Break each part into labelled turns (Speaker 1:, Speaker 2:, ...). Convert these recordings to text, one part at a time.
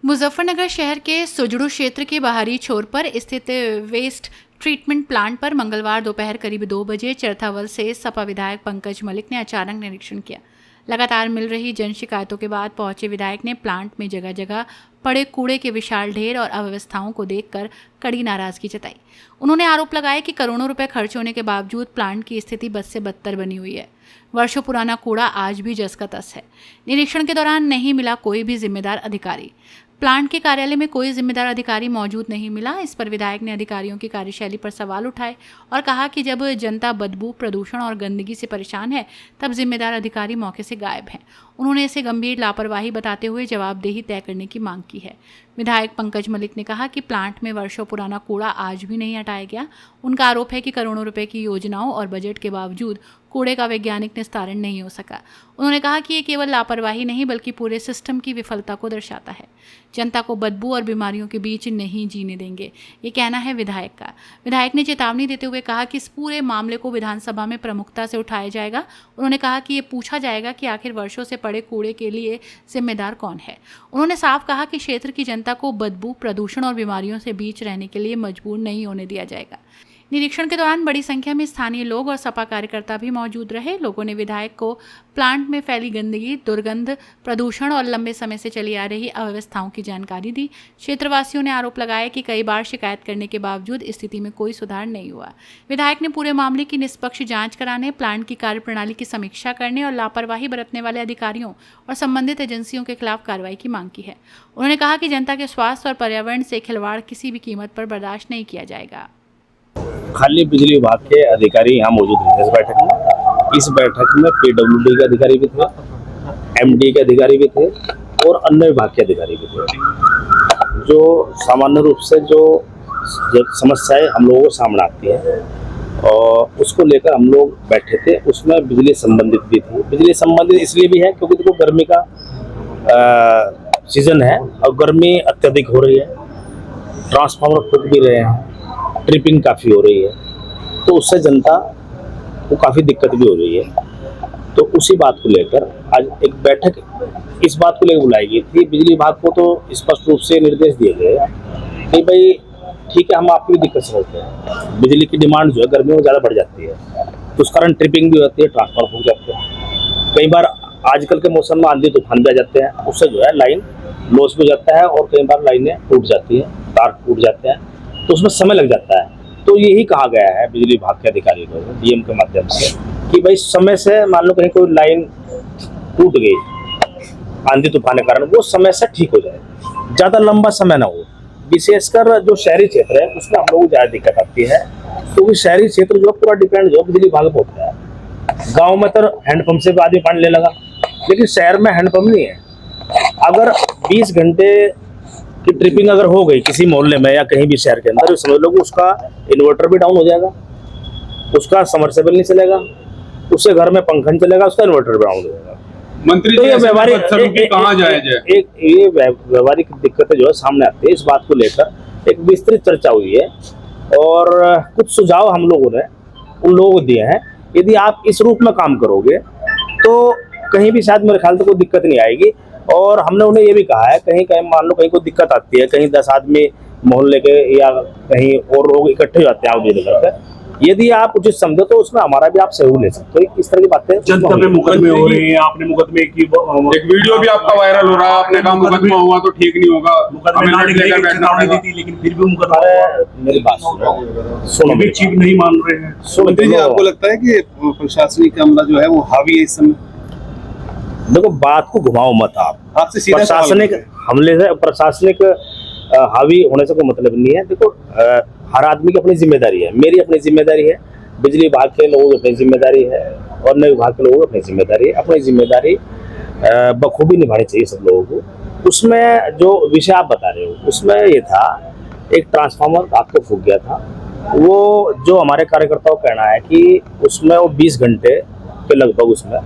Speaker 1: मुजफ्फरनगर शहर के सुजड़ू क्षेत्र के बाहरी छोर पर स्थित वेस्ट ट्रीटमेंट प्लांट पर मंगलवार दोपहर करीब 2 बजे चरथावल से सपा विधायक पंकज मलिक ने अचानक निरीक्षण किया। लगातार मिल रही जन शिकायतों के बाद पहुंचे विधायक ने प्लांट में जगह जगह पड़े कूड़े के विशाल ढेर और अव्यवस्थाओं को देखकर कड़ी नाराजगी जताई। उन्होंने आरोप लगाया कि करोड़ों रुपए खर्च होने के बावजूद प्लांट की स्थिति बद से बदतर बनी हुई है। वर्षों पुराना कूड़ा आज भी जस का तस है। निरीक्षण के दौरान नहीं मिला कोई भी जिम्मेदार अधिकारी। प्लांट के कार्यालय में कोई जिम्मेदार अधिकारी मौजूद नहीं मिला। इस पर विधायक ने अधिकारियों की कार्यशैली पर सवाल उठाए और कहा कि जब जनता बदबू, प्रदूषण और गंदगी से परेशान है तब जिम्मेदार अधिकारी मौके से गायब हैं। उन्होंने इसे गंभीर लापरवाही बताते हुए जवाबदेही तय करने की मांग की है। विधायक पंकज मलिक ने कहा कि प्लांट में वर्षों पुराना कूड़ा आज भी नहीं हटाया गया। उनका आरोप है कि करोड़ों रुपए की योजनाओं और बजट के बावजूद कूड़े का वैज्ञानिक निस्तारण नहीं हो सका। उन्होंने कहा कि ये केवल लापरवाही नहीं बल्कि पूरे सिस्टम की विफलता को दर्शाता है। जनता को बदबू और बीमारियों के बीच नहीं जीने देंगे, ये कहना है विधायक का। विधायक ने चेतावनी देते हुए कहा कि इस पूरे मामले को विधानसभा में प्रमुखता से उठाया जाएगा। उन्होंने कहा कि ये पूछा जाएगा कि आखिर वर्षों से पड़े कूड़े के लिए जिम्मेदार कौन है। उन्होंने साफ कहा कि क्षेत्र की जनता को बदबू, प्रदूषण और बीमारियों से बीच रहने के लिए मजबूर नहीं होने दिया जाएगा। निरीक्षण के दौरान बड़ी संख्या में स्थानीय लोग और सपा कार्यकर्ता भी मौजूद रहे। लोगों ने विधायक को प्लांट में फैली गंदगी, दुर्गंध, प्रदूषण और लंबे समय से चली आ रही अव्यवस्थाओं की जानकारी दी। क्षेत्रवासियों ने आरोप लगाया कि कई बार शिकायत करने के बावजूद स्थिति में कोई सुधार नहीं हुआ। विधायक ने पूरे मामले की निष्पक्ष जांच कराने, प्लांट की कार्यप्रणाली की समीक्षा करने और लापरवाही बरतने वाले अधिकारियों और संबंधित एजेंसियों के खिलाफ कार्रवाई की मांग की है। उन्होंने कहा कि जनता के स्वास्थ्य और पर्यावरण से खिलवाड़ किसी भी कीमत पर बर्दाश्त नहीं किया जाएगा।
Speaker 2: खाली बिजली विभाग के अधिकारी यहाँ मौजूद रहे इस बैठक में। इस बैठक में पीडब्ल्यूडी के अधिकारी भी थे, एमडी के अधिकारी भी थे और अन्य विभाग के अधिकारी भी थे। जो सामान्य रूप से जो समस्याएं हम लोगों को सामने आती है और उसको लेकर हम लोग बैठे थे। उसमें बिजली संबंधित भी थी। बिजली संबंधित इसलिए भी है क्योंकि देखो गर्मी का सीजन है और गर्मी अत्यधिक हो रही है। ट्रांसफार्मर फूट भी रहे हैं, ट्रिपिंग काफ़ी हो रही है, तो उससे जनता को काफ़ी दिक्कत भी हो रही है। तो उसी बात को लेकर आज एक बैठक इस बात को लेकर बुलाई गई थी। बिजली विभाग को तो स्पष्ट रूप से निर्देश दिए गए कि भाई ठीक है, हम आपकी भी दिक्कत समझते हैं। बिजली की डिमांड जो है गर्मियों में ज़्यादा बढ़ जाती है, तो उस कारण ट्रिपिंग भी होती है, ट्रांसफार्मर फूट जाते हैं। कई बार आजकल के मौसम में आंधी तूफान भी आ जाते हैं, उससे जो है लाइन लॉस भी हो जाता है और कई बार लाइनें टूट जाती हैं, तार टूट जाते हैं, तो उसमें समय लग जाता है। तो यही कहा गया है बिजली विभाग के अधिकारियों को डीएम के माध्यम से कि भाई समय से मान लो कहीं कोई लाइन टूट गई आंधी तूफान के कारण, वो समय से ठीक हो जाए, ज़्यादा लंबा समय ना हो। विशेषकर जो शहरी क्षेत्र है उसमें हम लोगों को ज़्यादा दिक्कत आती है, क्योंकि शहरी क्षेत्र जो पूरा डिपेंड जो बिजली विभाग पर होता है। गाँव में तो हैंडपम्प से भी आदमी पानी ले लगा, लेकिन शहर में हैंडपम्प नहीं है। अगर 20 घंटे कि ट्रिपिंग अगर हो गई किसी मोहल्ले में या कहीं भी शहर के अंदर, समझ लो कि उसका इन्वर्टर भी डाउन हो जाएगा, उसका समरसेबल नहीं चलेगा, उससे घर में पंखा नहीं चलेगा, उसका इन्वर्टर भी डाउन हो जाएगा। मंत्री तो ये व्यवहारिक व्यवहारिक दिक्कतें जो है सामने आती है। इस बात को लेकर एक विस्तृत चर्चा हुई है और कुछ सुझाव हम लोगों ने उन लोगों को दिए हैं। यदि आप इस रूप में काम करोगे तो कहीं भी शायद मेरे ख्याल से कोई दिक्कत नहीं आएगी। और हमने उन्हें ये भी कहा है कहीं कहीं मान लो कहीं कोई दिक्कत आती है, कहीं 10 आदमी मोहल्ले के या कहीं और लोग इकट्ठे हो जाते हैं बिजली घर पे, यदि आप उचित समझो तो उसमें हमारा भी आप सहयोग ले सकते हो। इस तरह की बातें
Speaker 3: जनता में मुकदमे हो रहे हैं। आपने मुकदमे की
Speaker 4: एक वीडियो भी आपका वायरल हो रहा है, आपने कहा मुकदमा हुआ तो ठीक नहीं होगा,
Speaker 3: चेतावनी दी थी लेकिन फिर भी मुकदमा।
Speaker 2: मेरी बात सुनो,
Speaker 3: भी चीफ नहीं मान रहे हैं।
Speaker 4: मंत्री जी, आपको लगता है कि प्रशासनिक अमला जो है वो हावी है इस समय?
Speaker 2: देखो, बात को घुमाओ मत आप।
Speaker 4: आपसे सीधा
Speaker 2: प्रशासनिक हमले से प्रशासनिक हावी होने से कोई मतलब नहीं है। देखो, हर आदमी की अपनी जिम्मेदारी है, मेरी अपनी जिम्मेदारी है, बिजली विभाग के लोगों की अपनी जिम्मेदारी है और नए विभाग के लोगों की अपनी जिम्मेदारी है। अपनी जिम्मेदारी बखूबी निभानी चाहिए सब लोगों को। उसमें जो विषय आप बता रहे हो उसमें ये था, एक ट्रांसफार्मर आपको फूक गया था। वो जो हमारे कार्यकर्ताओं का कहना है कि उसमें वो 20 घंटे के लगभग उसमें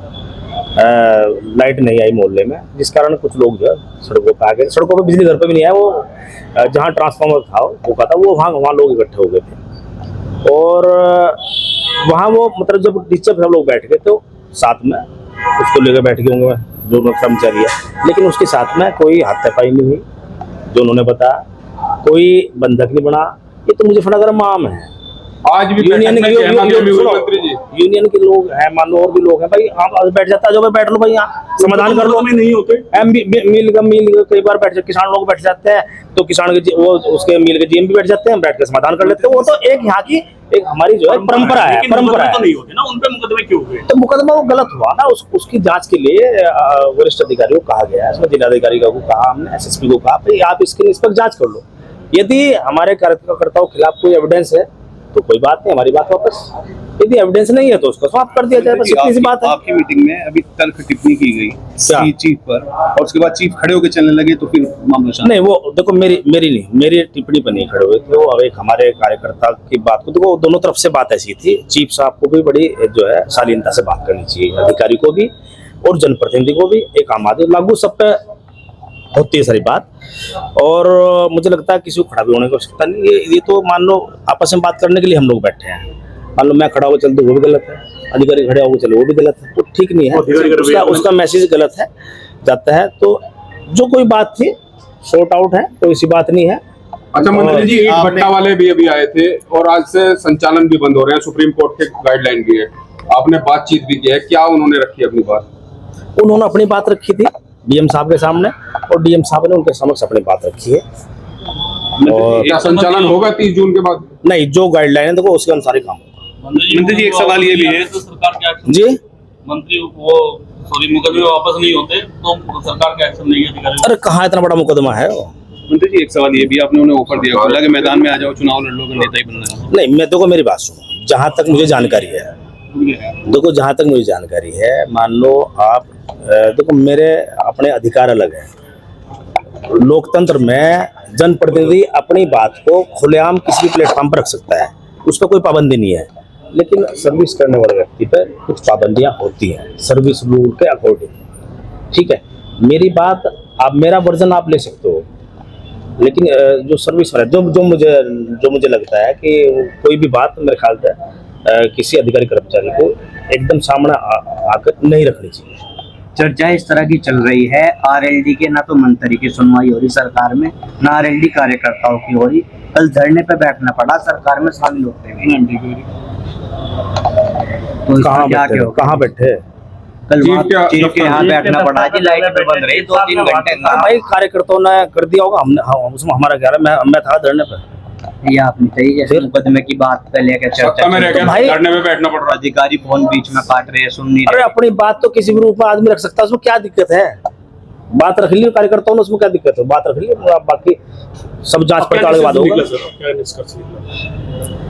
Speaker 2: लाइट नहीं आई मोहल्ले में, जिस कारण कुछ लोग जो है सड़कों पर आ गए। सड़कों पर बिजली घर पे भी नहीं आया, वो जहाँ ट्रांसफार्मर था वो था वो वहाँ लोग इकट्ठे हो गए थे और वहाँ वो मतलब जब नीचे सब लोग बैठ गए तो साथ में उसको लेकर बैठ गए होंगे जो कर्मचारी है, लेकिन उसके साथ में कोई हाथापाई नहीं हुई, जो उन्होंने बताया, कोई बंधक नहीं बना। ये तो मुजफ्फरनगर में आम है।
Speaker 4: आज भी
Speaker 2: यूनियन
Speaker 4: बैठक में सहमति हुई हुई मंत्री जी।
Speaker 2: यूनियन के लोग हैं, मान लो और भी लोग हैं भाई, आप बैठ जाता है, जो भाई बैठ लो भाई, यहाँ समाधान कर लो।
Speaker 3: में नहीं होते
Speaker 2: मिल कई बार बैठ, किसान लोग बैठ जाते हैं, तो किसान के वो उसके मिल के जीएम भी बैठ जाते हैं, बैठ के समाधान कर लेते हैं। वो तो एक यहाँ की एक हमारी जो है परंपरा है, परंपरा
Speaker 3: तो
Speaker 2: है।
Speaker 3: नहीं होते ना, उन पे मुकदमे क्यों हुए?
Speaker 2: तो मुकदमा वो गलत हुआ ना, उसकी जांच के लिए वरिष्ठ अधिकारियों को कहा गया है, इसमें जिलाधिकारी को कहा, हमने एसएसपी को कहा भाई आप इसकी निष्पक्ष जांच कर लो। यदि हमारे कार्यकर्ताओं के खिलाफ कोई एविडेंस है तो कोई बात नहीं, हमारी बात वापस। यदि एविडेंस नहीं है तो उसको समाप्त कर दिया जाए, बस इतनी सी बात है।
Speaker 5: आपकी मीटिंग में अभी तल्ख टिप्पणी की गई चीफ पर, और उसके बाद चीफ खड़े होकर चलने लगे, तो फिर मामला शांत।
Speaker 2: नहीं, वो देखो मेरी नहीं, मेरी टिप्पणी पर नहीं खड़े हुए थे वो। अब एक हमारे कार्यकर्ता की बात को देखो, दोनों तरफ से बात ऐसी थी। चीफ साहब को भी बड़ी जो है शालीनता से बात करनी चाहिए, अधिकारी को भी और जनप्रतिनिधि को भी। एक आम आदमी लागू सब पे होती है सारी बात, और मुझे लगता है किसी को खड़ा भी होने की आवश्यकता नहीं। ये तो मान लो आपस में बात करने के लिए हम लोग बैठे हैं। मान लो मैं खड़ा हो चल, तो वो भी गलत है, अधिकारी खड़े हो चलो वो भी गलत है, तो ठीक नहीं है। उसका मैसेज गलत है जाता है। तो जो कोई बात थी सॉर्ट आउट है, कोई सी बात नहीं है।
Speaker 4: अच्छा मंत्री जी, ईंट भट्टा वाले भी अभी आए थे और आज से संचालन भी बंद हो रहे हैं, सुप्रीम कोर्ट के गाइडलाइन भी है। आपने बातचीत भी की है, क्या उन्होंने रखी अपनी बात?
Speaker 2: उन्होंने अपनी बात रखी थी डीएम साहब के सामने, और डीएम साहब ने उनके समक्ष अपनी बात रखी है। और
Speaker 4: क्या संचालन होगा 30 जून के बाद?
Speaker 2: नहीं, जो गाइडलाइन है देखो उसके अनुसार ही काम होगा।
Speaker 5: मंत्री जी एक सवाल ये भी है,
Speaker 6: तो सरकार क्या
Speaker 2: जी
Speaker 6: मंत्री वो मुकदमे वापस नहीं होते तो सरकार का एक्शन नहीं अधिकारी?
Speaker 2: अरे कहाँ इतना बड़ा मुकदमा है वो।
Speaker 5: मंत्री जी एक सवाल ये भी, आपने उन्हें ऑफर दिया बोला कि मैदान में आ जाओ, चुनाव लड़ लो, नेता ही बनना है।
Speaker 2: नहीं, मैं देखो मेरी बात सुनो, जहाँ तक मुझे जानकारी है, देखो जहाँ तक मुझे जानकारी है, मान लो आप देखो मेरे अपने अधिकार अलग है। लोकतंत्र में जनप्रतिनिधि अपनी बात को खुलेआम किसी भी प्लेटफॉर्म पर रख सकता है, उस पर कोई पाबंदी नहीं है। लेकिन सर्विस करने वाले व्यक्ति पर कुछ पाबंदियां होती हैं सर्विस रूल के अकॉर्डिंग, ठीक है। मेरी बात आप, मेरा वर्जन आप ले सकते हो, लेकिन जो सर्विस वाला जो मुझे लगता है कि कोई भी बात मेरे ख्याल से किसी अधिकारी कर्मचारी को एकदम सामने आकर नहीं रखनी चाहिए।
Speaker 7: चर्चा इस तरह की चल रही है, आरएलडी के ना तो मंत्री की सुनवाई हो रही सरकार में, ना आरएलडी कार्यकर्ताओं की हो रही। कल धरने पे बैठना पड़ा सरकार में शामिल होते हुए। तो
Speaker 2: कहाँ बैठे?
Speaker 7: कल चीफ के यहाँ बैठना पड़ा जी, लाइट पे बंद रही 2-3 घंटे।
Speaker 2: भाई कार्यकर्ताओं ने कर दिया होगा, हमने उसमें हमारा क्या है, मैं था धरने पे।
Speaker 7: ये आपने सही, जैसे मुकदमे की बात पे लेकर चर्चा
Speaker 4: में रहकर धरने में बैठना पड़ रहा है।
Speaker 7: अधिकारी फोन बीच में काट रहे हैं, सुन नहीं
Speaker 2: अरे
Speaker 7: रहे।
Speaker 2: अपनी बात तो किसी भी रूप में आदमी रख सकता है, उसमें क्या दिक्कत है? बात रख ली कार्यकर्ताओं ने, उसमें क्या दिक्कत है? बात रख ली, बाकी सब जांच पड़ताल के बाद होगा।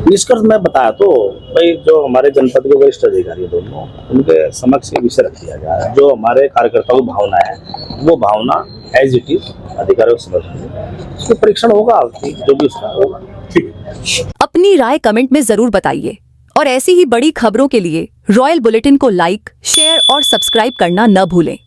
Speaker 2: निष्कर्ष मैं बताया तो भाई, जो हमारे जनपद के वरिष्ठ अधिकारी दोनों, उनके समक्ष ये विषय रख दिया गया है। जो हमारे कार्यकर्ताओं की भावना है, वो भावना एज इट इज अधिकारियों को समझ में, उसको परीक्षण होगा, जो भी उसका होगा।
Speaker 8: अपनी राय कमेंट में जरूर बताइए, और ऐसी ही बड़ी खबरों के लिए रॉयल बुलेटिन को लाइक, शेयर और सब्सक्राइब करना न भूलें।